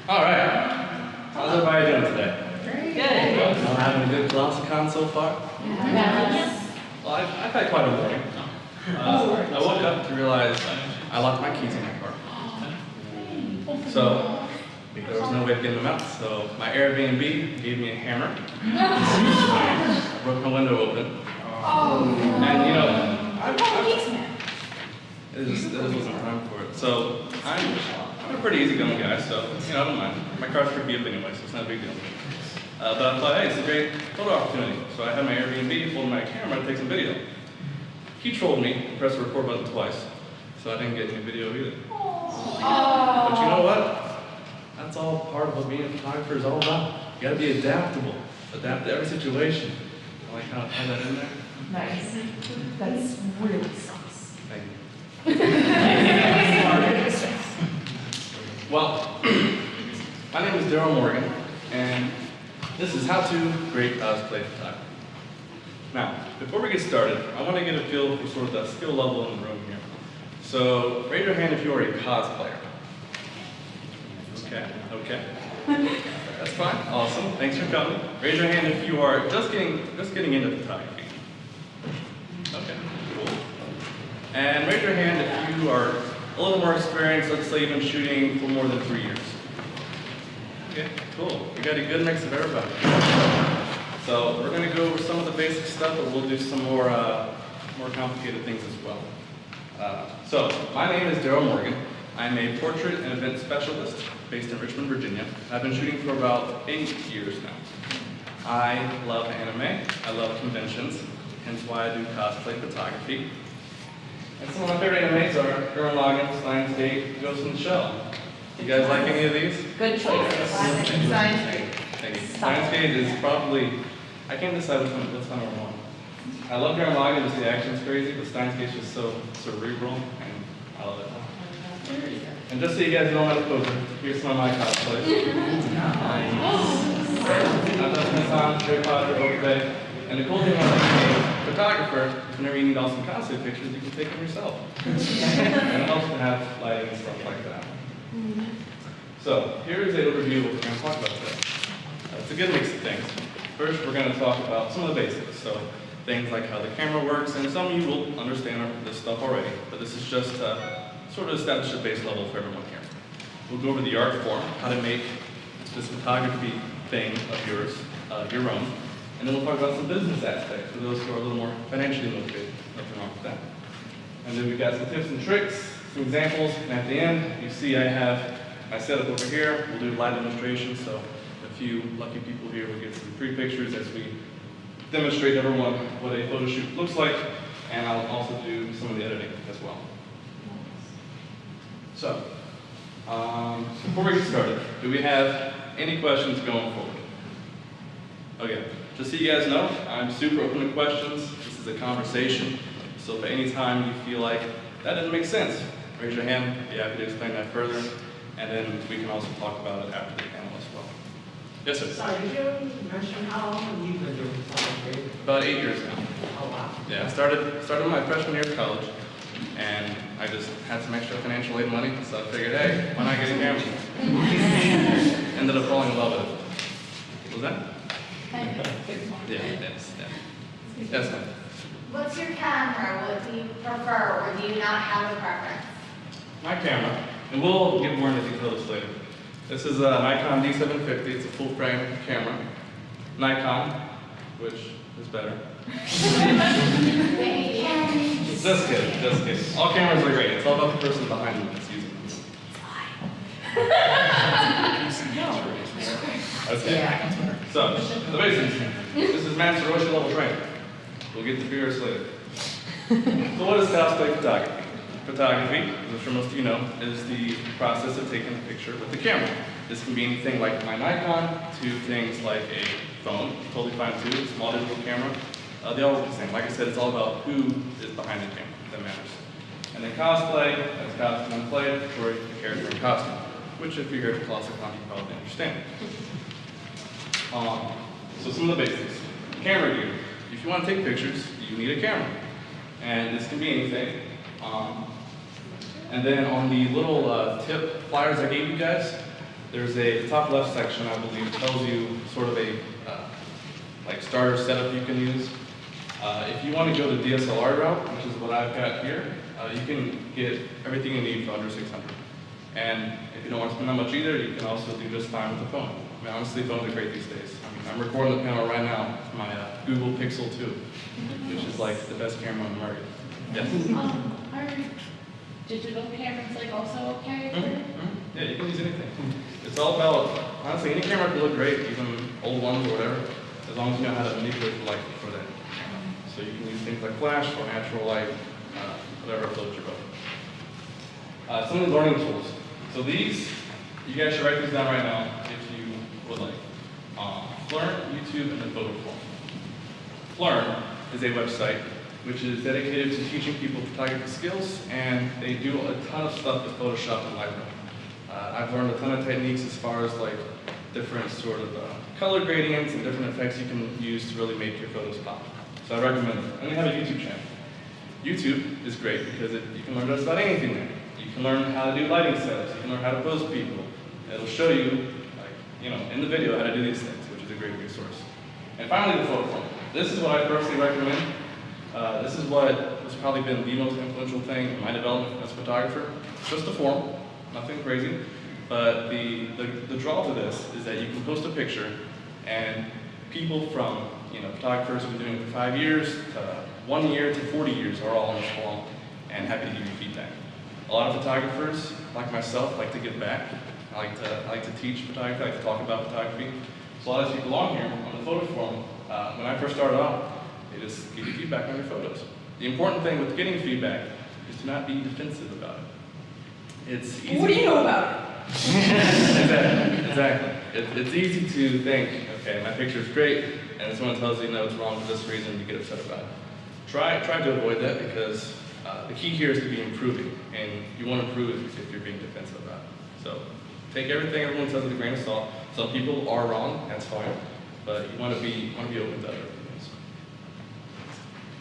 All right. How's everybody doing today? Very good. Y'all having a good Colossalcon so far? Yes. Well, I've had quite a morning. I woke up to realize I locked my keys in my car. So there was no way to get them out. So my Airbnb gave me a hammer. I broke my window open. And you know, this wasn't time for it. So I'm a pretty easygoing guy, so you know, I don't mind. My car's pretty beat up anyway, so it's not a big deal. But I thought, hey, it's a great photo opportunity. So I had my Airbnb, pulled my camera to take some video. He trolled me and pressed the record button twice, so I didn't get any video either. But you know what? That's all part of what being a photographer is all about. You gotta be adaptable. Adapt to every situation. I like how I had that in there. Nice. That's really sauce. Thank you. Well, my name is Daryll Morgan, and this is How to Great Cosplay Photography. Now, before we get started, I want to get a feel for sort of the skill level in the room here. So, raise your hand if you are a cosplayer. Okay. That's fine. Awesome. Thanks for coming. Raise your hand if you are just getting into photography. Okay, cool. And raise your hand if you are a little more experienced, let's say you've been shooting for more than 3 years. Okay, cool. We got a good mix of everybody. So we're going to go over some of the basic stuff, but we'll do some more complicated things as well. So my name is Daryll Morgan. I'm a portrait and event specialist based in Richmond, Virginia. I've been shooting for about 8 years now. I love anime. I love conventions, hence why I do cosplay photography. And some of my favorite animes are Daryll Morgan, Steins Gate, Ghost in the Shell. You guys like any of these? Good choices. Thank you. Steins Gate is probably, I can't decide which one number one. I love Daryll Morgan, just the action's crazy, but Steins Gate's just so cerebral, and I love it. And just so you guys know I'm not a poser, here's some of my cosplays. I've done this on Harry Potter, Cosplay. And the cool thing about being a photographer is whenever you need awesome cosplay pictures, you can take them yourself. And it helps to have lighting and stuff like that. So, here is an overview of what we're going to talk about today. It's a good mix of things. First, we're going to talk about some of the basics. So, things like how the camera works, and some of you will understand this stuff already, but this is just sort of establish a base level for everyone here. We'll go over the art form, how to make this photography thing of yours, your own. And then we'll talk about some business aspects for those who are a little more financially motivated. Nothing wrong with that. And then we've got some tips and tricks, some examples, and at the end, you see I have my setup over here. We'll do a live demonstration, so a few lucky people here will get some free pictures as we demonstrate to everyone what a photo shoot looks like, and I'll also do some of the editing as well. So, before we get started, do we have any questions going forward? Okay. Just so you guys know, I'm super open to questions. This is a conversation. So if at any time you feel like that doesn't make sense, raise your hand. Be happy to explain that further. And then we can also talk about it after the panel as well. Yes, sir? Sorry, did you mention how long have you been doing photography? About 8 years now. Oh, wow. Yeah, I started my freshman year of college, and I just had some extra financial aid money, so I figured, hey, why not get a camera? Ended up falling in love with it. What was that? Yes, ma'am. What's your camera? What do you prefer, or do you not have a preference? My camera, and we'll get more into details later. This is a Nikon D750. It's a full frame camera. Nikon, which is better. Just kidding. All cameras are great. It's all about the person behind them that's using them. Okay. So, the basics. This is Master Roshi level training. We'll get to Beerus later. So what is cosplay photography? Photography, as I'm sure most of you know, is the process of taking a picture with the camera. This can be anything like my Nikon to things like a phone, totally fine too, a small digital camera. They all work the same. Like I said, it's all about who is behind the camera that matters. And then cosplay, that's costume and play for the character in costume, which if you're here at Colossalcon, you probably understand. So some of the basics. Camera gear. If you want to take pictures, you need a camera. And this can be anything. And then on the little tip flyers I gave you guys, there's the top left section, I believe, tells you sort of a like starter setup you can use. If you want to go the DSLR route, which is what I've got here, you can get everything you need for under 600. And if you don't want to spend that much either, you can also do just fine with the phone. I mean, honestly, phones are great these days. I mean, I'm recording the panel right now with my Google Pixel 2, which is like the best camera on the market. Yes? Are digital cameras like also okay? Yeah, you can use anything. It's all about, honestly, any camera can look great, even old ones or whatever, as long as you know how to manipulate the light for that. So you can use things like flash or natural light, whatever floats your boat. Some of the learning tools. So these, you guys should write these down right now if you would like. Learn, YouTube, and then Photoform. Learn is a website which is dedicated to teaching people photography skills, and they do a ton of stuff with Photoshop and Lightroom. I've learned a ton of techniques as far as like different sort of color gradients and different effects you can use to really make your photos pop. So I recommend it. And we have a YouTube channel. YouTube is great because you can learn just about anything there. You can learn how to do lighting setups. You can learn how to pose people. It'll show you, like, you know, in the video how to do these things, which is a great resource. And finally, the Photoform. This is what I personally recommend. This is what has probably been the most influential thing in my development as a photographer. It's just a form, nothing crazy. But the draw to this is that you can post a picture, and people from, you know, photographers who've been doing it for 5 years, to 1 year, to 40 years are all on this form and happy to give you feedback. A lot of photographers, like myself, like to give back. I like to teach photography, I like to talk about photography. So a lot of people on here on the photo form, when I first started out, they just give you feedback on your photos. The important thing with getting feedback is to not be defensive about it. It's easy. What do you know about it? Exactly. It's easy to think, okay, my picture's great, and someone tells you no, it's wrong for this reason, you get upset about it. Try to avoid that, because the key here is to be improving, and you want to improve if you're being defensive about it. So take everything everyone says with a grain of salt. Some people are wrong, that's fine, but you want to be open to other opinions.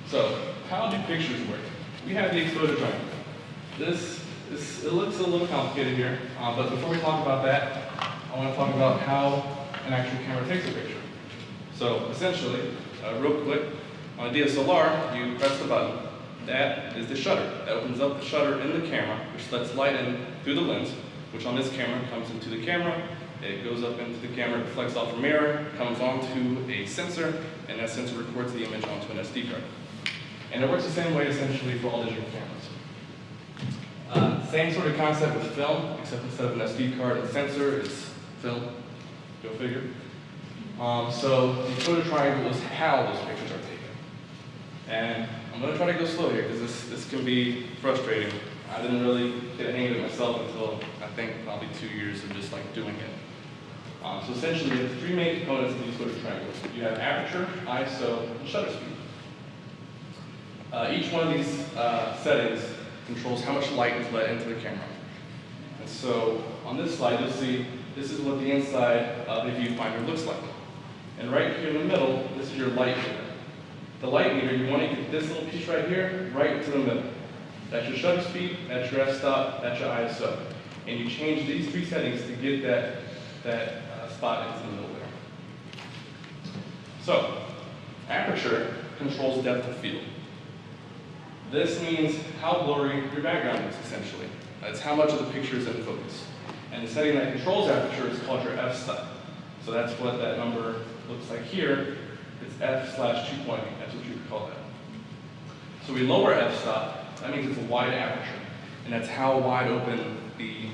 So how do pictures work? We have the exposure triangle. It looks a little complicated here, but before we talk about that, I want to talk about how an actual camera takes a picture. So essentially, real quick, on a DSLR, you press the button. That is the shutter. That opens up the shutter in the camera, which lets light in through the lens, which on this camera comes into the camera. It goes up into the camera, reflects off a mirror, comes onto a sensor, and that sensor records the image onto an SD card. And it works the same way essentially for all digital cameras. Same sort of concept with film, except instead of an SD card and sensor, it's film. Go figure. So the exposure triangle is how those pictures are taken. And I'm going to try to go slow here because this can be frustrating. I didn't really get a hang of it myself until I think probably 2 years of just like doing it. So essentially, you have 3 main components of the exposure triangle. You have aperture, ISO, and shutter speed. Each one of these settings controls how much light is let into the camera. And so on this slide, you'll see this is what the inside of the viewfinder looks like. And right here in the middle, this is your light meter. The light meter, you want to get this little piece right here, right into the middle. That's your shutter speed, that's your f-stop, that's your ISO. And you change these 3 settings to get that spot into the middle there. So, aperture controls depth of field. This means how blurry your background is, essentially. That's how much of the picture is in focus. And the setting that controls aperture is called your f-stop. So that's what that number looks like here. It's f/2.8, that's what you would call that. So we lower f-stop, that means it's a wide aperture. And that's how wide open the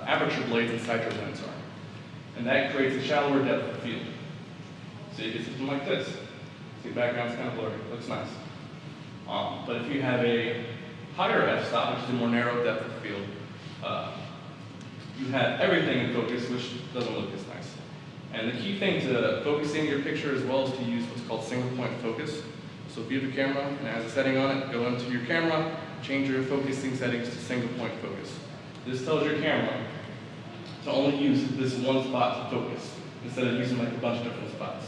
aperture blades inside your lens are. And that creates a shallower depth of field. So you get something like this. See, the background's kind of blurry, it looks nice. But if you have a higher f-stop, which is a more narrow depth of field, you have everything in focus, which doesn't look as nice. And the key thing to focusing your picture as well is to use what's called single point focus. So if you have a camera and it has a setting on it, go into your camera, change your focusing settings to single point focus. This tells your camera to only use this one spot to focus, instead of using like a bunch of different spots.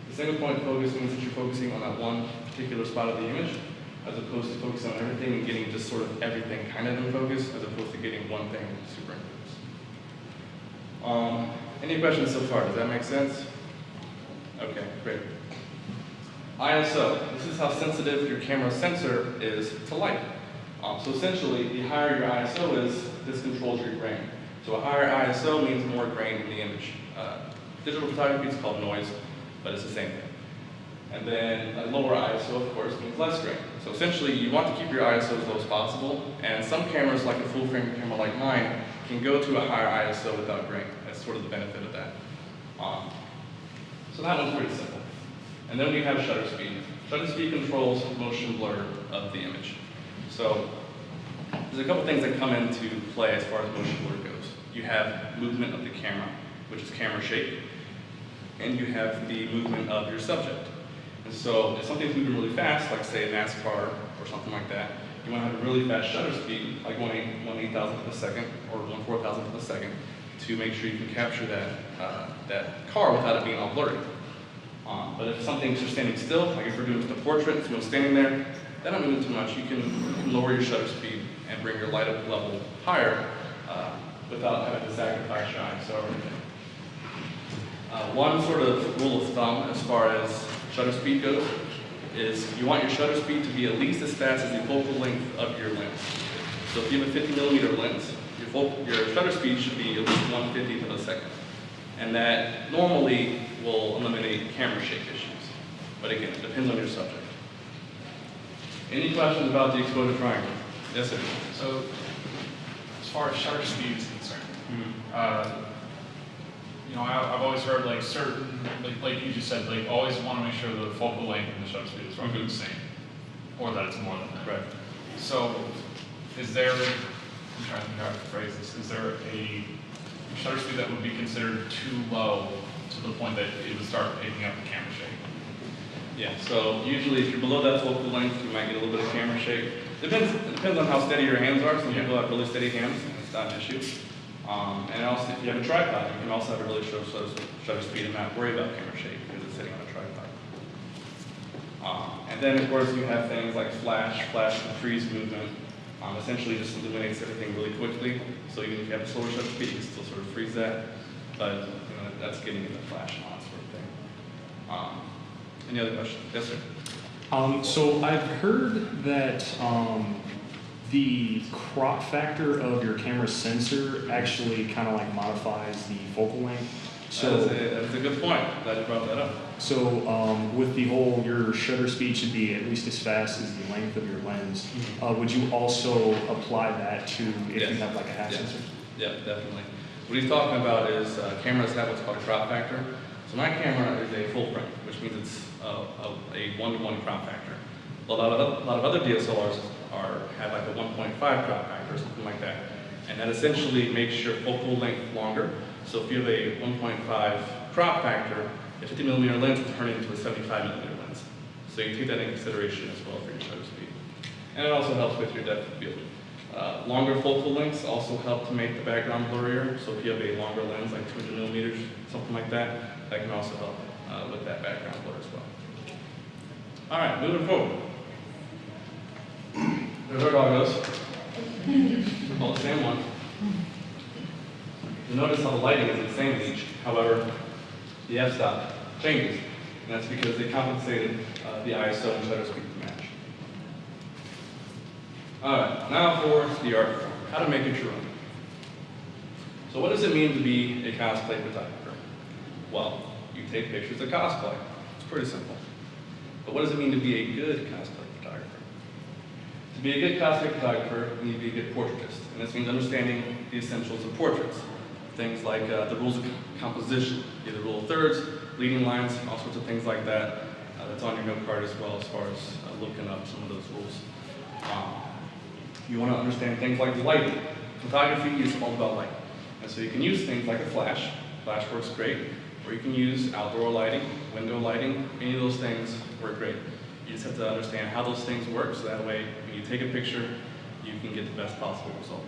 The single point focus means that you're focusing on that one particular spot of the image, as opposed to focusing on everything and getting just sort of everything kind of in focus, as opposed to getting one thing super in focus. Any questions so far? Does that make sense? Okay, great. ISO. This is how sensitive your camera sensor is to light. So essentially, the higher your ISO is, this controls your grain. So a higher ISO means more grain in the image. Digital photography is called noise, but it's the same thing. And then a lower ISO, of course, means less grain. So essentially, you want to keep your ISO as low as possible, and some cameras, like a full-frame camera like mine, can go to a higher ISO without grain. That's sort of the benefit of that. So that one's pretty simple. And then we have shutter speed. Shutter speed controls motion blur of the image. So there's a couple things that come into play as far as motion blur goes. You have movement of the camera, which is camera shape, and you have the movement of your subject. And so if something's moving really fast, like say a NASCAR or something like that, you want to have a really fast shutter speed, like 1/8,000th of a second or 1/4,000th of a second, to make sure you can capture that car without it being all blurry. But if something's just standing still, like if we're doing just a portrait, someone's standing there, they're not moving too much, you can lower your shutter speed and bring your light up level higher without having to sacrifice your ISO or anything. One sort of rule of thumb as far as shutter speed goes is you want your shutter speed to be at least as fast as the focal length of your lens. So if you have a 50mm lens, your shutter speed should be at least 1/50th of a second. And that normally will eliminate camera shake issues. But again, it depends on your subject. Any questions about the exposure triangle? Yes, sir. So, as far as shutter speed is concerned, you know, I've always heard like certain, like you just said, like always want to make sure the focal length and the shutter speed is roughly the same, or that it's more than that. Right. So, is there, I'm trying to think how to phrase this, is there a shutter speed that would be considered too low to the point that it would start picking up the camera shake? Yeah, so usually if you're below that focal length, you might get a little bit of camera shake. It depends on how steady your hands are. Some people have really steady hands, and it's not an issue. And also, if you have a tripod, you can also have a really short shutter speed and not worry about camera shake because it's sitting on a tripod. And then, of course, you have things like flash and freeze movement. Essentially just illuminates everything really quickly. So even if you have a slower shutter speed, you can still sort of freeze that. But you know, that's getting in the flash on sort of thing. Any other questions? Yes, sir. So I've heard that the crop factor of your camera sensor actually kind of like modifies the focal length. So that's a good point. Glad you brought that up. So with the whole, your shutter speed should be at least as fast as the length of your lens. Would you also apply that to if Yes. you have like a half Yes. sensor? Yeah, definitely. What he's talking about is cameras have what's called a crop factor. So my camera is a full frame, which means it's a 1-to-1 crop factor. A lot of other DSLRs have like a 1.5 crop factor or something like that. And that essentially makes your focal length longer. So if you have a 1.5 crop factor, a 50mm lens will turn into a 75mm lens. So you take that into consideration as well for your shutter speed. And it also helps with your depth of field. Longer focal lengths also help to make the background blurrier. So if you have a longer lens, like 200mm, something like that, that can also help with that background blur as well. All right, moving forward. There's our doggos. All the same one. You'll notice how the lighting is the same in each. However, the f-stop changes. And that's because they compensated the ISO and shutter speed to match. All right, now for the art form, how to make it your own. So what does it mean to be a cosplay photographer? Well, you take pictures of cosplay. It's pretty simple. But what does it mean to be a good cosplay photographer? To be a good cosplay photographer, you need to be a good portraitist. And this means understanding the essentials of portraits. Things like the rules of composition, the rule of thirds, leading lines, all sorts of things like that. That's on your note card as well as far as looking up some of those rules. You want to understand things like lighting. Photography is all about light. And so you can use things like a flash. Flash works great. Or you can use outdoor lighting, window lighting. Any of those things work great. You just have to understand how those things work so that way when you take a picture, you can get the best possible result.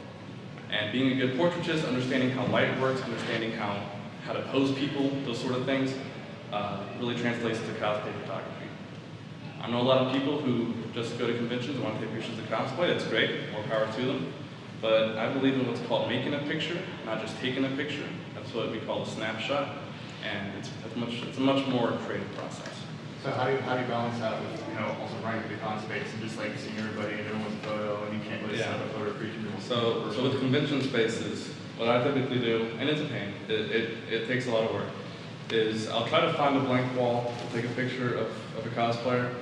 And being a good portraitist, understanding how light works, understanding how to pose people, those sort of things, really translates to cosplay photography. I know a lot of people who just go to conventions and want to take pictures of cosplay. That's great, more power to them. But I believe in what's called making a picture, not just taking a picture. That's what we call a snapshot, and it's a much more creative process. So how do you balance that with, also running through the con space and just like seeing everybody and everyone's photo and you can't really set up a photo for each individual? So with convention spaces, what I typically do, and it's a pain, it takes a lot of work, is I'll try to find a blank wall, take a picture of a cosplayer,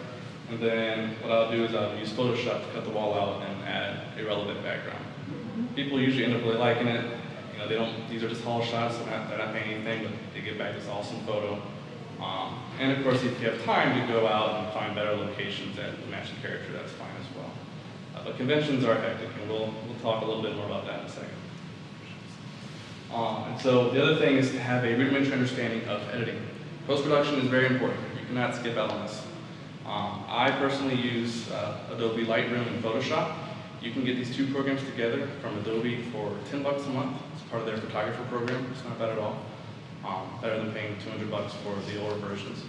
and then what I'll do is I'll use Photoshop to cut the wall out and add a relevant background. People usually end up really liking it. These are just haul shots, so they're not paying anything, but they get back this awesome photo. And of course, if you have time to go out and find better locations that match the character, that's fine as well. But conventions are hectic, and we'll talk a little bit more about that in a second. And so the other thing is to have a rudimentary understanding of editing. Post-production is very important. You cannot skip out on this. I personally use Adobe Lightroom and Photoshop. You can get these two programs together from Adobe for $10 a month. It's part of their photographer program. It's not bad at all. Better than paying $200 for the older versions.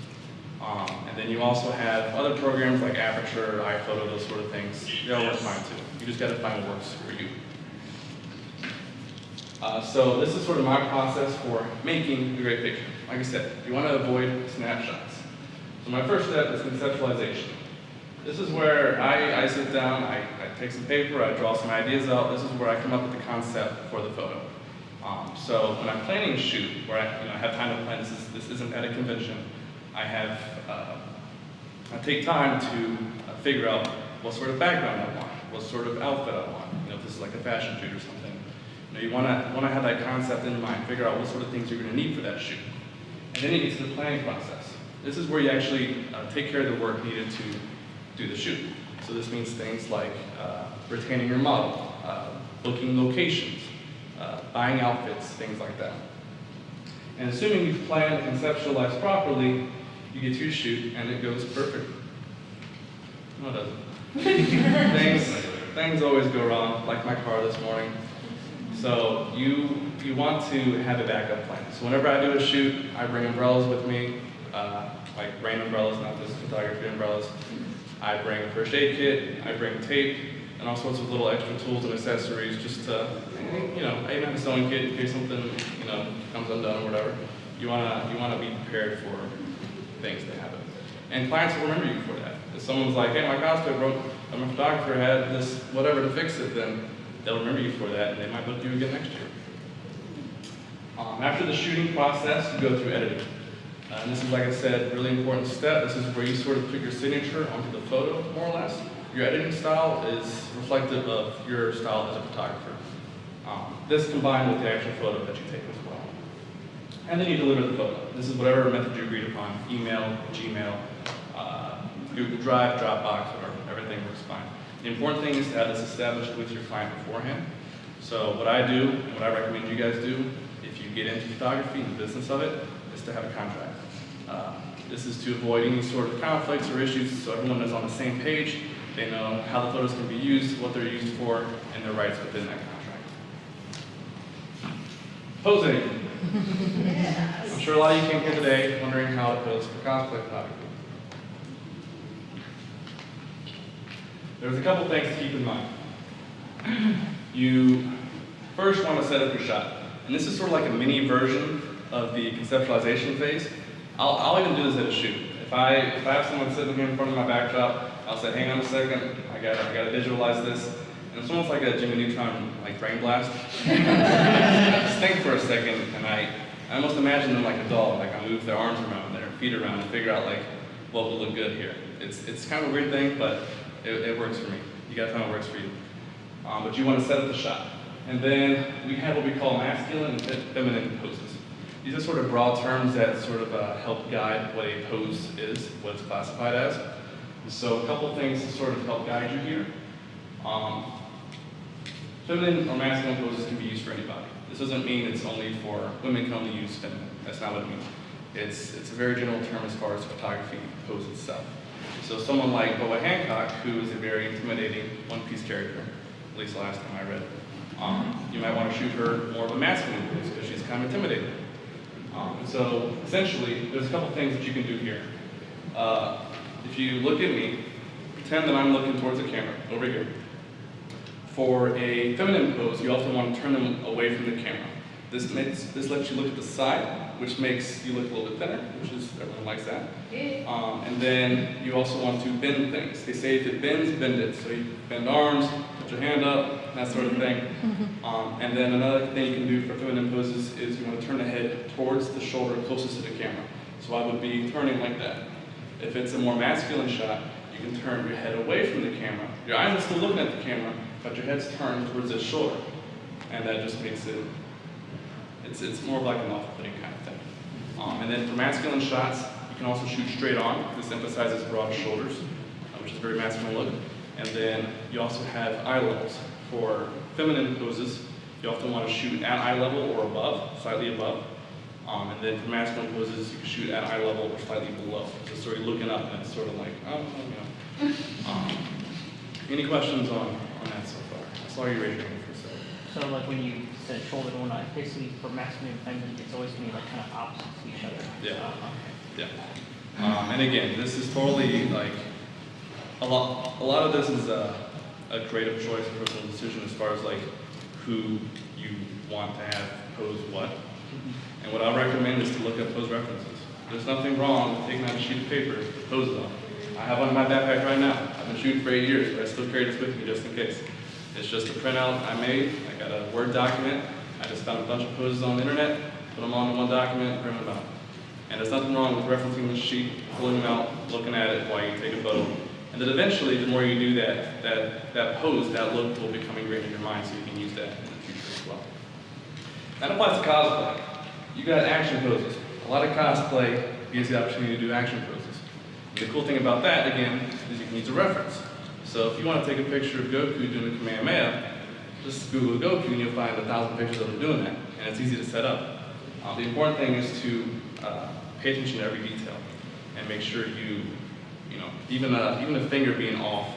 And then you also have other programs like Aperture, iPhoto, those sort of things. They all work fine too. You just got to find what works for you. So this is sort of my process for making a great picture. Like I said, you want to avoid snapshots. So my first step is conceptualization. This is where I sit down, I take some paper, I draw some ideas out. This is where I come up with the concept for the photo. So when I'm planning a shoot, where I have time to plan, this isn't at a convention, I take time to figure out what sort of background I want, what sort of outfit I want. If this is like a fashion shoot or something. You want to have that concept in mind, figure out what sort of things you're going to need for that shoot. And then you get to the planning process. This is where you actually take care of the work needed to do the shoot. So this means things like retaining your model, booking locations, buying outfits, things like that. And assuming you've planned and conceptualized properly, you get to your shoot and it goes perfect. No, it doesn't. things always go wrong, like my car this morning. So you want to have a backup plan. So whenever I do a shoot, I bring umbrellas with me, like rain umbrellas, not just photography umbrellas. I bring a first aid kit, I bring tape, and all sorts of little extra tools and accessories just to, I even have a sewing kit in case something, comes undone or whatever. You wanna be prepared for things to happen. And clients will remember you for that. If someone's like, hey, my cosplay broke, and my photographer had this whatever to fix it, then they'll remember you for that, and they might book you again next year. After the shooting process, you go through editing. And this is, like I said, a really important step. This is where you sort of put your signature onto the photo, more or less. Your editing style is reflective of your style as a photographer. This combined with the actual photo that you take as well. And then you deliver the photo. This is whatever method you agreed upon, email, Gmail, Google Drive, Dropbox, whatever. Everything works fine. The important thing is to have this established with your client beforehand. So what I do, and what I recommend you guys do, if you get into photography and the business of it, is to have a contract. This is to avoid any sort of conflicts or issues, so everyone is on the same page. They know how the photos can be used, what they're used for, and their rights within that contract. Posing. I'm sure a lot of you came here today wondering how to pose for cosplay photography. There's a couple things to keep in mind. You first want to set up your shot. And this is sort of like a mini version of the conceptualization phase. I'll even do this at a shoot. If I have someone sitting here in front of my backdrop, I'll say, hang on a second, I gotta visualize this. And it's almost like a Jimmy Neutron brain blast. Just think for a second, and I almost imagine them like a doll, like I move their arms around, their feet around, and figure out what will look good here. It's kind of a weird thing, but it works for me. You gotta find what works for you. But you want to set up the shot. And then we have what we call masculine and feminine poses. These are sort of broad terms that sort of help guide what a pose is, what it's classified as. So a couple things to sort of help guide you here. Feminine or masculine poses can be used for anybody. This doesn't mean it's only for women can only use feminine. That's not what it means. It's a very general term as far as photography pose itself. So someone like Boa Hancock, who is a very intimidating one-piece character, at least the last time I read, you might want to shoot her more of a masculine pose because she's kind of intimidating. So essentially, there's a couple things that you can do here. If you look at me, pretend that I'm looking towards the camera, over here. For a feminine pose, you often want to turn them away from the camera. This lets you look at the side, which makes you look a little bit thinner, which is, everyone likes that. And then you also want to bend things. They say if it bends, bend it. So you bend arms, put your hand up, that sort of thing. And then another thing you can do for feminine poses is you want to turn the head towards the shoulder closest to the camera. So I would be turning like that. If it's a more masculine shot, you can turn your head away from the camera. Your eyes are still looking at the camera, but your head's turned towards the shoulder. And that just makes it, it's more like an off-putting kind of thing. And then for masculine shots, you can also shoot straight on. This emphasizes broad shoulders, which is a very masculine look. And then you also have eye levels. For feminine poses, you often want to shoot at eye level or above, slightly above. And then for masculine poses, you can shoot at eye level or slightly below. So sort of looking up and it's sort of like, oh, you know. Any questions on that so far? I saw you raise your hand for a second. So like when you said shoulder to one eye, basically for masculine and feminine, it's always going to be like kind of opposite to each other. Yeah. Okay. Yeah. And again, this is totally like, a lot of this is a creative choice, a personal decision as far as like who you want to have pose what. And what I recommend is to look at pose references. There's nothing wrong with taking out a sheet of paper to pose it on. I have one in my backpack right now. I've been shooting for 8 years, but I still carry this with me just in case. It's just a printout I made. I got a Word document. I just found a bunch of poses on the internet, put them on in one document, print them out. And there's nothing wrong with referencing the sheet, pulling them out, looking at it while you take a photo. And then eventually, the more you do that pose, that look will become ingrained in your mind, so you can use that in the future as well. That applies to cosplay. You got action poses. A lot of cosplay gives you the opportunity to do action poses. And the cool thing about that, again, is you can use a reference. So if you want to take a picture of Goku doing the Kamehameha, just Google Goku and you'll find 1,000 pictures of him doing that. And it's easy to set up. The important thing is to pay attention to every detail and make sure you know, even a finger being off.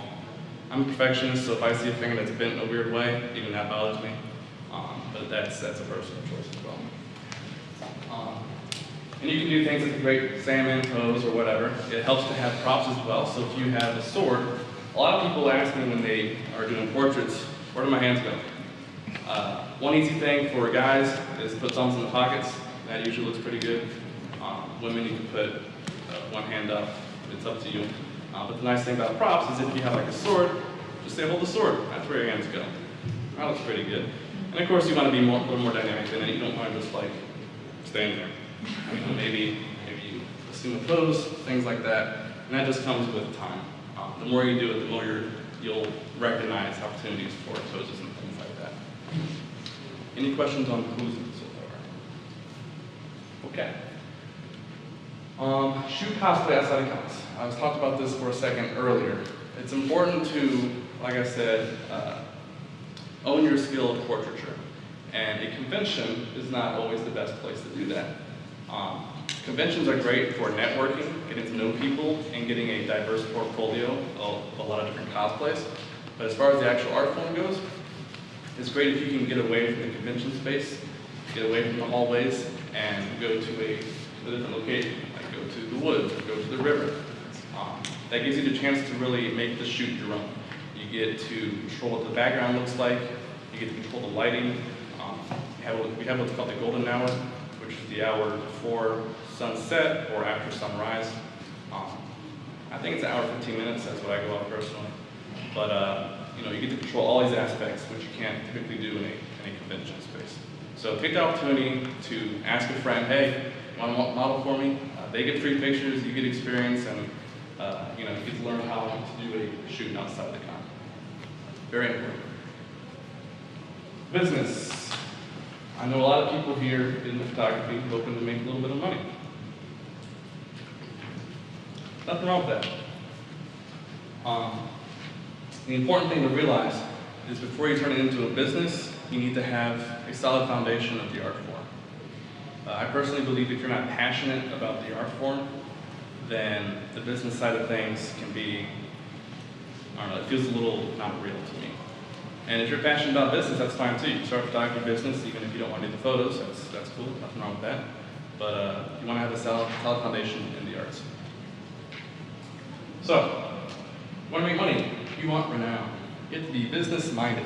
I'm a perfectionist, so if I see a finger that's bent in a weird way, even that bothers me. But that's a personal choice as well. And you can do things like a great salmon pose or whatever. It helps to have props as well. So if you have a sword, a lot of people ask me when they are doing portraits, where do my hands go? One easy thing for guys is put thumbs in the pockets. That usually looks pretty good. Women, you can put one hand up. It's up to you. But the nice thing about props is if you have like a sword, just say hold the sword. That's where your hands go. That looks pretty good. And of course you want to be a little more dynamic than that. You don't want to just like stand there. You know, maybe you assume a pose, things like that. And that just comes with time. The more you do it, the more you'll recognize opportunities for poses and things like that. Any questions on posing so far? Okay. Shoot cosplay outside of cons. I was talking about this for a second earlier. It's important to, like I said, own your skill of portraiture. And a convention is not always the best place to do that. Conventions are great for networking, getting to know people, and getting a diverse portfolio of a lot of different cosplays. But as far as the actual art form goes, it's great if you can get away from the convention space, get away from the hallways, and go to a different location, like go to the woods, or go to the river. That gives you the chance to really make the shoot your own. You get to control what the background looks like, you get to control the lighting. We have what's called the golden hour, which is the hour before sunset or after sunrise. I think it's an hour 15 minutes, that's what I go off personally. But you know, you get to control all these aspects, which you can't typically do in a convention space. So take the opportunity to ask a friend, hey, want to model for me? They get free pictures, you get experience, and you know, you get to learn how to do a shoot outside the con. Very important. Business. I know a lot of people here in photography hoping to make a little bit of money. Nothing wrong with that. The important thing to realize is before you turn it into a business, you need to have a solid foundation of the art form. I personally believe if you're not passionate about the art form, then the business side of things can be, I don't know, it feels a little not real to me. And if you're passionate about business, that's fine too. You can start a photography business, even if you don't want to do the photos, that's cool, nothing wrong with that. But you want to have a solid foundation in the arts. So, you want to make money, you want renown. You have to be business-minded.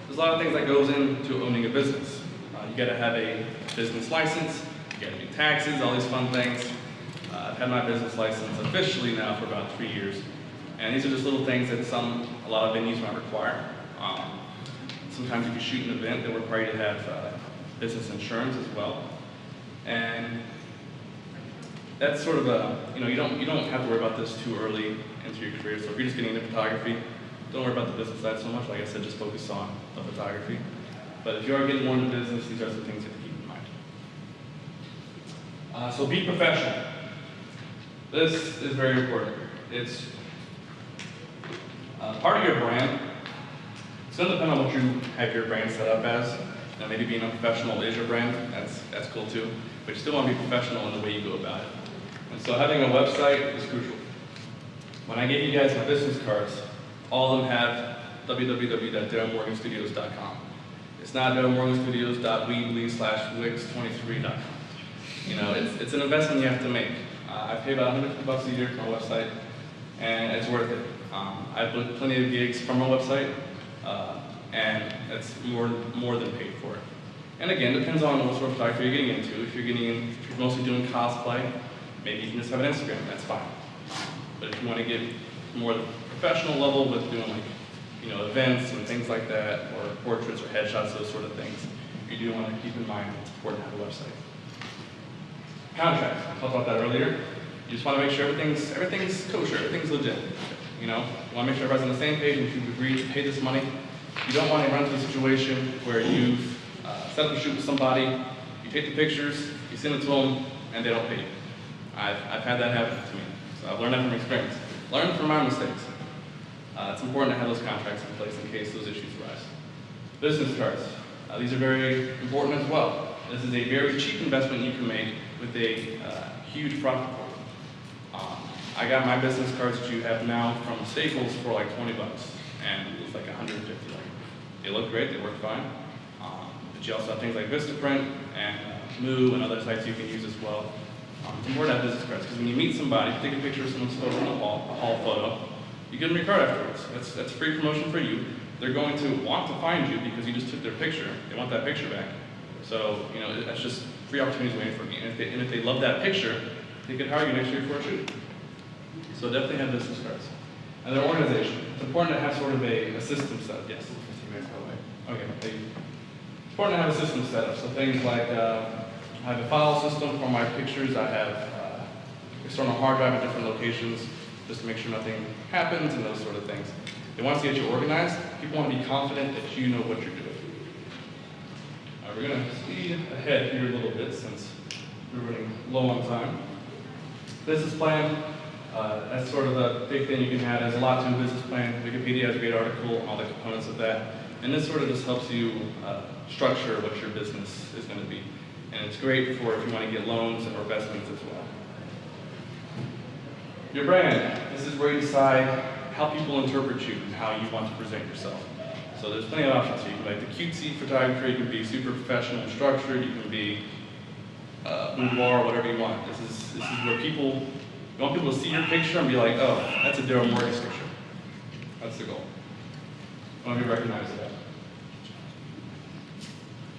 there's a lot of things that goes into owning a business. You gotta have a business license, you gotta do taxes, all these fun things. I've had my business license officially now for about 3 years. And these are just little things that a lot of venues might require. Sometimes if you shoot an event, they require you to have business insurance as well. And that's sort of you don't have to worry about this too early into your career. So if you're just getting into photography, don't worry about the business side so much. Like I said, just focus on the photography. But if you are getting more into business, these are some things you have to keep in mind. So be professional. This is very important. It's part of your brand. It's going to depend on what you have your brand set up as. Now, maybe being a professional is your brand. That's cool too. But you still want to be professional in the way you go about it. And so having a website is crucial. When I gave you guys my business cards, all of them have www.darylmorganstudios.com. It's not darylmorganstudios.weebly/wix23.com. You know, it's an investment you have to make. I pay about $150 a year for my website, and it's worth it. I've booked plenty of gigs from my website, and it's more than paid for it. And again, it depends on what sort of photography you're getting into. If you're mostly doing cosplay, maybe you can just have an Instagram, that's fine. But if you want to get more the professional level with doing events and things like that, or portraits or headshots, those sort of things, you do want to keep in mind it's important to have a website. Contracts, I talked about that earlier. You just want to make sure everything's kosher, everything's legit. You want to make sure everybody's on the same page, and if you've agreed to pay this money, you don't want to run into a situation where you've set up a shoot with somebody, you take the pictures, you send it to them, and they don't pay you. I've had that happen to me, so I've learned that from experience. Learn from my mistakes. It's important to have those contracts in place in case those issues arise. Business cards. These are very important as well. This is a very cheap investment you can make with a huge profit for you. I got my business cards that you have now from Staples for like $20, and it was like $150. They look great, they work fine. But you also have things like Vistaprint and Moo and other sites you can use as well. It's important to have business cards, because when you meet somebody, if you take a picture of someone's photo in the hall, a hall photo, you give them your card afterwards. That's free promotion for you. They're going to want to find you because you just took their picture. They want that picture back. So, that's just free opportunities waiting for me. And if they love that picture, they could hire you next year for a shoot. So definitely have business cards. And their organization. It's important to have sort of a system set up. Yes? 15 minutes away. Okay, thank you. It's important to have a system set up. So things like, I have a file system for my pictures. I have it's on a hard drive at different locations just to make sure nothing happens and those sort of things. They want to get you organized. People want to be confident that you know what you're doing. We're going to speed ahead here a little bit since we're running low on time. Business plan, that's sort of the big thing you can have. There's a lot to a business plan. Wikipedia has a great article on all the components of that. And this sort of just helps you structure what your business is going to be. And it's great for if you want to get loans or investments as well. Your brand. This is where you decide how people interpret you and how you want to present yourself. So there's plenty of options here. You can be like the cutesy photographer, you can be super professional and structured, you can be boudoir, whatever you want. This is where you want people to see your picture and be like, oh, that's a Daryll Morgan picture. That's the goal. I want to be recognized for that.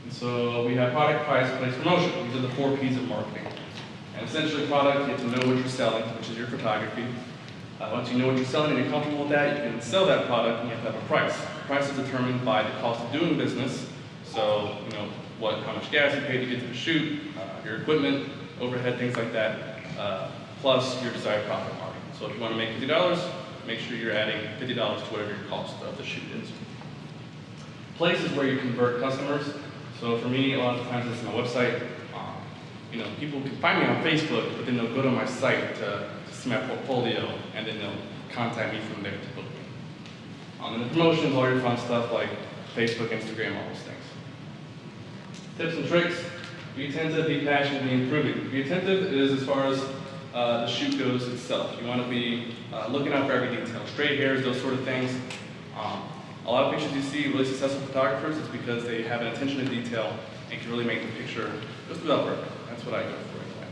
And so we have product, price, place, promotion. These are the 4 P's of marketing. And essentially product, you have to know what you're selling, which is your photography. Once you know what you're selling and you're comfortable with that, you can sell that product and you have to have a price. The price is determined by the cost of doing business. So, how much gas you pay to get to the shoot, your equipment, overhead, things like that, plus your desired profit margin. So if you want to make $50, make sure you're adding $50 to whatever your cost of the shoot is. Place is where you convert customers. So for me, a lot of times it's my website. People can find me on Facebook, but then they'll go to my site to see my portfolio, and then they'll contact me from there to book me. And the promotions, all your fun stuff like Facebook, Instagram, all those things. Tips and tricks. Be attentive, be passionate, be improving. Be attentive is as far as the shoot goes itself. You want to be looking out for every detail. Straight hairs, those sort of things. A lot of pictures you see really successful photographers, it's because they have an attention to detail and can really make the picture just about perfect. That's what I go for anyway.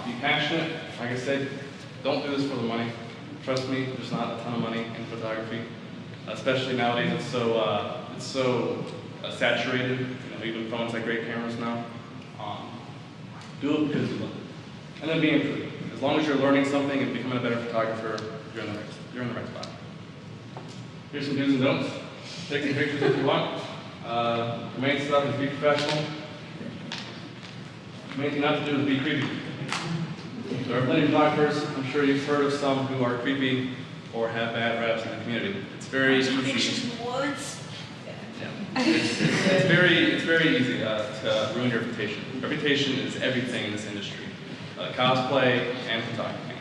Be passionate. Like I said, don't do this for the money. Trust me, there's not a ton of money in photography. Especially nowadays, it's so it's so saturated. Even phones have great cameras now. Do it because you love it. And then be improving. As long as you're learning something and becoming a better photographer, you're in the right spot. Here's some do's and don'ts. Take some pictures if you want. The main stuff is be professional. The main thing not to do is be creepy. So there are plenty of photographers, I'm sure you've heard of some who are creepy or have bad reps in the community. It's very easy. It's very easy to ruin your reputation. Reputation is everything in this industry. Cosplay and photography.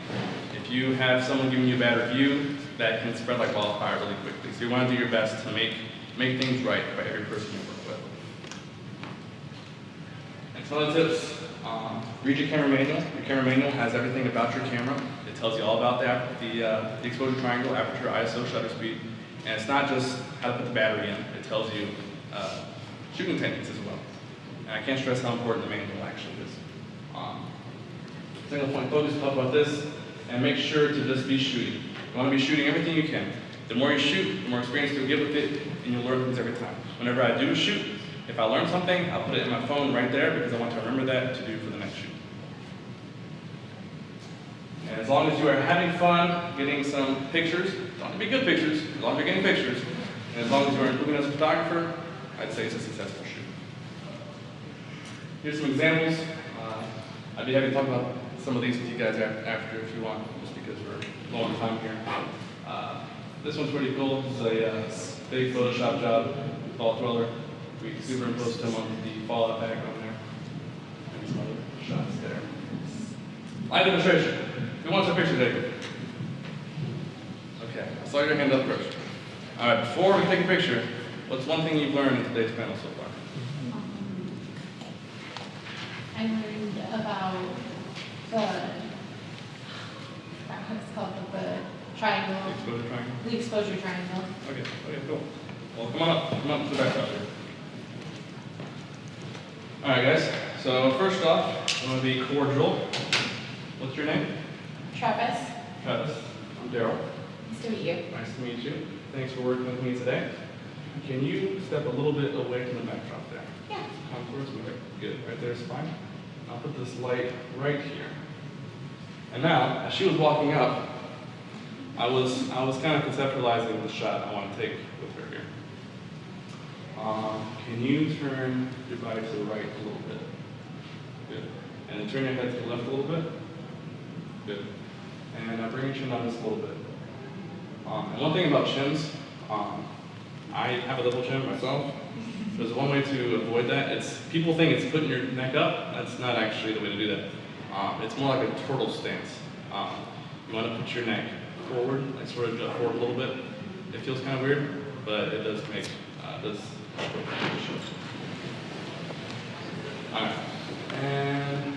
If you have someone giving you a bad review, that can spread like wildfire really quickly. So you want to do your best to make things right by every person you work with. And some of the tips. Read your camera manual. Your camera manual has everything about your camera. It tells you all about the exposure triangle, aperture, ISO, shutter speed. And it's not just how to put the battery in. It tells you shooting techniques as well. And I can't stress how important the manual actually is. Single point focus, talk about this, and make sure to just be shooting. You want to be shooting everything you can. The more you shoot, the more experience you'll get with it, and you'll learn things every time. Whenever I do shoot, if I learn something, I'll put it in my phone right there because I want to remember that to do for the next shoot. And as long as you are having fun getting some pictures, don't have to be good pictures, as long as you're getting pictures, and as long as you're improving as a photographer, I'd say it's a successful shoot. Here's some examples. I'd be happy to talk about some of these with you guys after if you want, just because we're low on time here. This one's pretty cool. This is a big Photoshop job, Fall Dweller. We superimposed him on the Fallout background there. And some other shots there. Live demonstration. Who wants a picture taken? Okay, I saw your hand up first. All right, before we take a picture, what's one thing you've learned in today's panel so far? I learned about what's called the triangle. Exposure triangle? The exposure triangle. Okay, cool. Well, come on up to the back up here. All right, guys. So first off, I'm going to be cordial. What's your name? Travis, Travis. I'm Daryl. nice to meet you. Nice to meet you. Thanks for working with me today. Can you step a little bit away from the backdrop there? Yeah. Come towards me. Good. Right there is fine. I'll put this light right here. And now, as she was walking up, I was kind of conceptualizing the shot I want to take with her here. Can you turn your body to the right a little bit? Good. And then turn your head to the left a little bit. Good. And now bring your chin down just a little bit. And one thing about chins, I have a double chin myself. There's one way to avoid that. People think it's putting your neck up. That's not actually the way to do that. It's more like a turtle stance. You want to put your neck forward, like sort of jut forward a little bit. It feels kind of weird, but it does make does help with the All right, and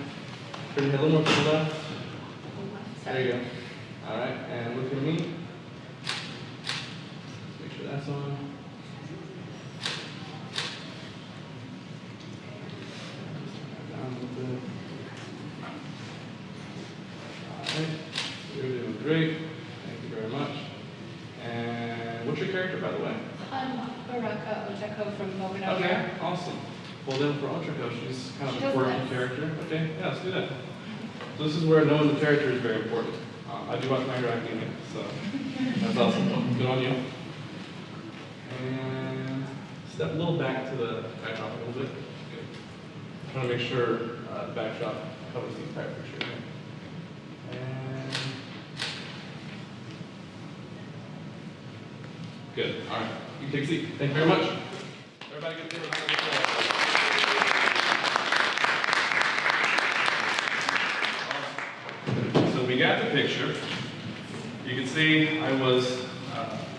turn your head a little more to the left. There you go. All right, and look at me. Make sure that's on. Down a little bit. All right, you're doing great. Thank you very much. And what's your character, by the way? Baraka Ochako from Mogador. Okay, awesome. Well then for Ochako, she's kind of She a does quirky this. character. Okay, yeah, let's do that. So this is where knowing the character is very important. I do watch my acting, so that's awesome. Good on you. And step a little back to the backdrop a little bit. Good. Trying to make sure the backdrop covers the entire picture. And good. All right. You can take a seat. Thank you very much. Everybody give a round of applause. Awesome. So we got the picture. You can see I was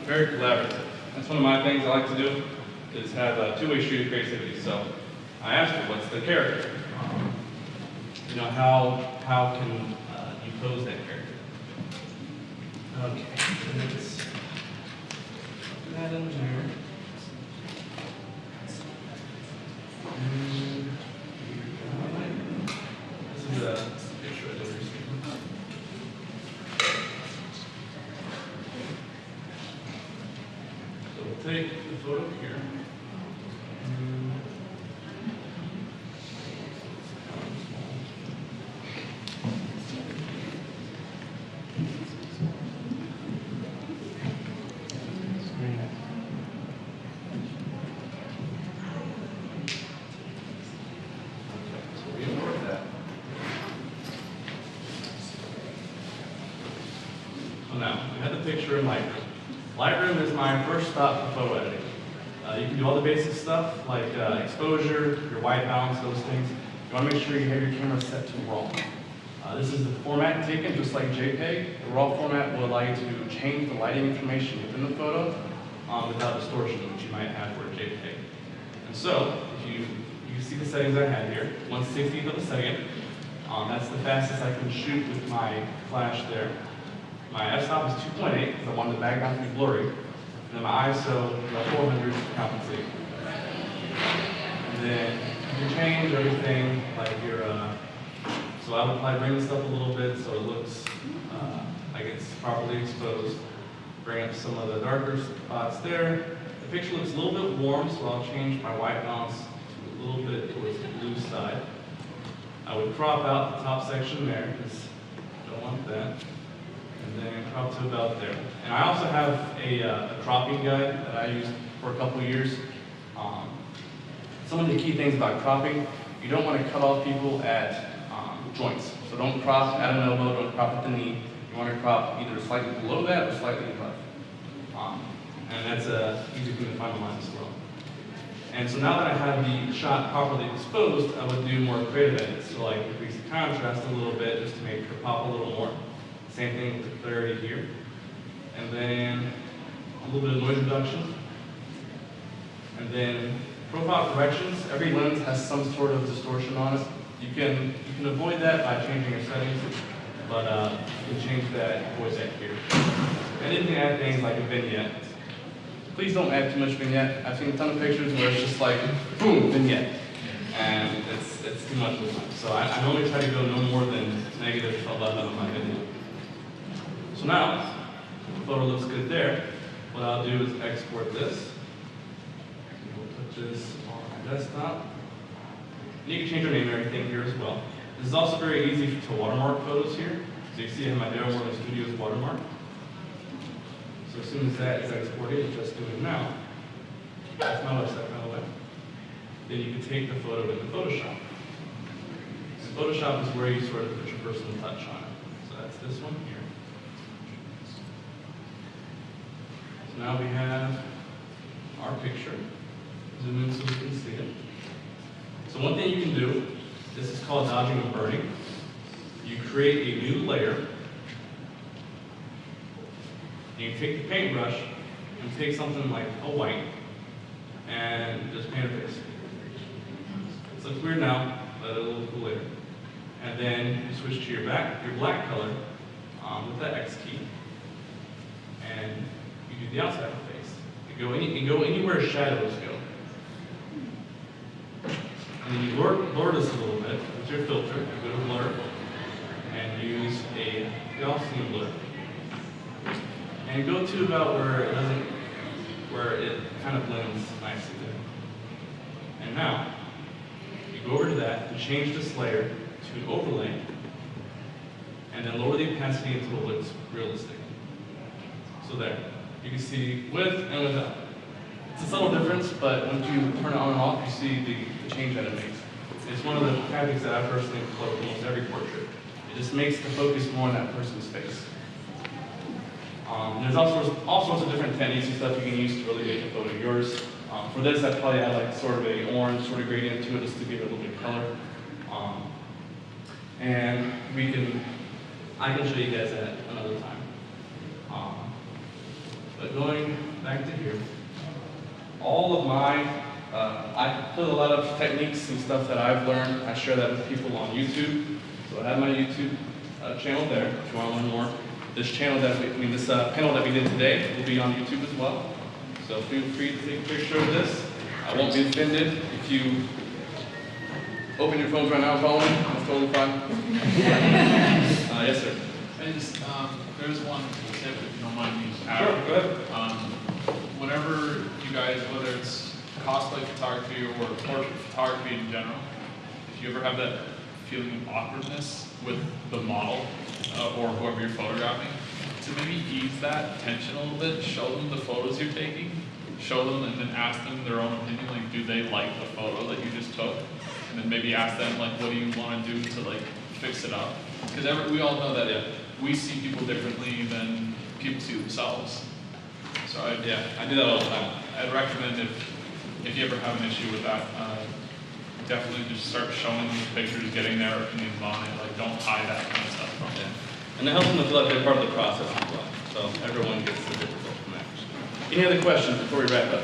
very collaborative. That's one of my things I like to do, is have a two-way street of creativity. So I asked her, what's the character? How can you pose that character? Okay, let's put that in there. And this is a picture I did recently. So we'll take the photo here. So now, we have the picture in Lightroom. Lightroom is my first stop for photo editing. You can do all the basic stuff like exposure, your white balance, those things. You want to make sure you have your camera set to RAW. This is the format taken, just like JPEG. The RAW format will allow you to change the lighting information within the photo without distortion, which you might have for a JPEG. And so, if you see the settings I have here, 1/60th of a second. That's the fastest I can shoot with my flash there. My f-stop is 2.8 because I want the background to be blurry. And then my ISO is about 400 to compensate. And then you can change everything like your, so I would probably bring this up a little bit so it looks like it's properly exposed. Bring up some of the darker spots there. The picture looks a little bit warm, so I'll change my white balance to a little bit towards the blue side. I would crop out the top section there because I don't want that. And then crop to about there. And I also have a cropping guide that I used for a couple years. Some of the key things about cropping, you don't want to cut off people at joints. So don't crop at an elbow, don't crop at the knee. You want to crop either slightly below that or slightly above. And that's easy for me to find online as well. And so now that I have the shot properly exposed, I would do more creative edits. So like increase the contrast a little bit just to make it pop a little more. Same thing with the clarity here. And then a little bit of noise reduction. And then profile corrections. Every lens has some sort of distortion on it. You can avoid that by changing your settings, but you can change that, avoid that here. And then you can add things like a vignette. Please don't add too much vignette. I've seen a ton of pictures where it's just like, boom, vignette. And it's too much of the time. So I normally try to go no more than -11 on my vignette. So now, the photo looks good there. What I'll do is export this. We'll put this on my desktop. And you can change your name and everything here as well. This is also very easy to watermark photos here. So you see I have my Daryll Morgan Studios watermark. So as soon as that is exported, which I'm doing now, that's my website, by the way. Then you can take the photo into Photoshop. And Photoshop is where you sort of put your personal touch on it. So that's this one here. So now we have our picture. Zoom in so we can see it. So one thing you can do, this is called dodging and burning. You create a new layer. You can take the paintbrush and take something like a white and just paint a face. It looks weird now, but it'll look cool later. And then you switch to your black color with that X key, and you do the outside of the face. You go anywhere shadows go. And then you blur this a little bit with your filter. You go to blur and use a Gaussian blur. And go to about where it kind of blends nicely there. And now, you go over to that and change this layer to an overlay, and then lower the opacity until it looks realistic. So there, you can see with and without. It's a subtle difference, but once you turn it on and off, you see the change that it makes. It's one of the tactics that I personally employ with almost every portrait. It just makes the focus more on that person's face. There's all sorts of different techniques and stuff you can use to really make a photo yours. For this, I probably add like sort of a orange sort of gradient to it just to give it a little bit of color. And I can show you guys that another time. But going back to here, all of my, I put a lot of techniques and stuff that I've learned. I share that with people on YouTube. So I have my YouTube channel there if you want to learn more. This channel this panel that we did today will be on YouTube as well. So feel free to take a picture of this. I won't be offended if you open your phones right now and call me. That's totally fine. Yes, sir. I just, there's one tip if you don't mind me adding. Sure, go ahead. Whenever you guys, whether it's cosplay photography or portrait photography in general, if you ever have that feeling of awkwardness with the model or whoever you're photographing, to maybe ease that tension a little bit, show them the photos you're taking, show them and then ask them their own opinion, like do they like the photo that you just took? And then maybe ask them like what do you want to do to like fix it up? Because we all know that we see people differently than people see themselves. So I I do that all the time. I'd recommend if you ever have an issue with that, definitely just start showing these pictures, getting their opinions on it. Like, don't hide that kind of stuff from them. And it helps them to feel like they're part of the process as well. So everyone gets the difficult from that. Any other questions before we wrap up?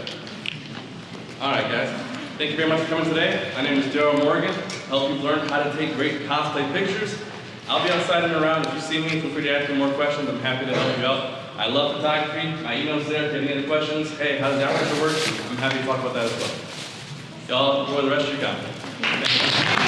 All right, guys. Thank you very much for coming today. My name is Daryll Morgan. Help you learn how to take great cosplay pictures. I'll be outside and around. If you see me, feel free to ask me more questions. I'm happy to help you out. I love photography. My email's there. If you have any other questions, hey, how does that work? I'm happy to talk about that as well. Y'all enjoy the rest of your conference.